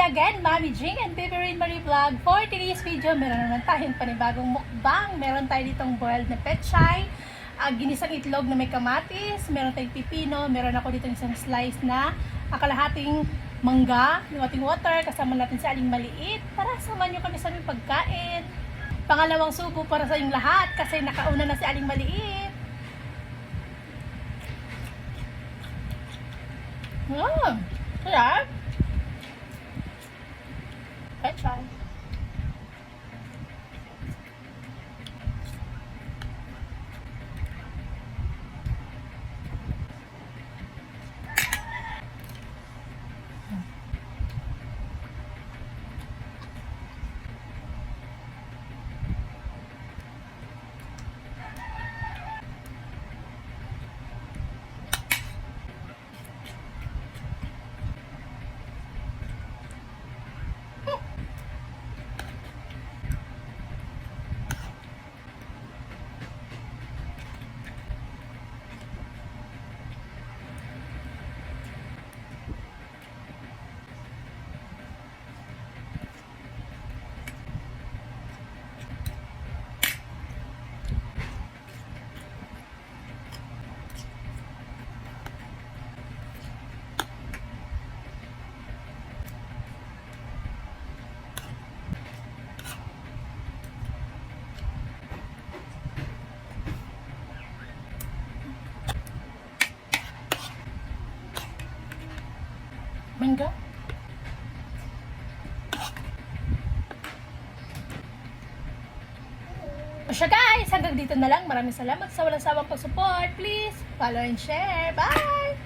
again, Mami Jing and Baby Rain Marie Vlog. For today's video, meron naman tayong panibagong mukbang. Meron tayo ditong boiled na pechay, ginisang itlog na may kamatis, meron tayong pipino, meron ako ditong isang slice na kalahating mangga, yung ating water, kasama natin sa aling maliit para samahan nyo kami sa aming pagkain. Pangalawang subo para sa inyong lahat kasi nakauna na si aling maliit. Sarap. Pechay. Mangga. O siya guys, hanggang dito na lang. Maraming salamat sa walang sawang pag-support. Please follow and share. Bye!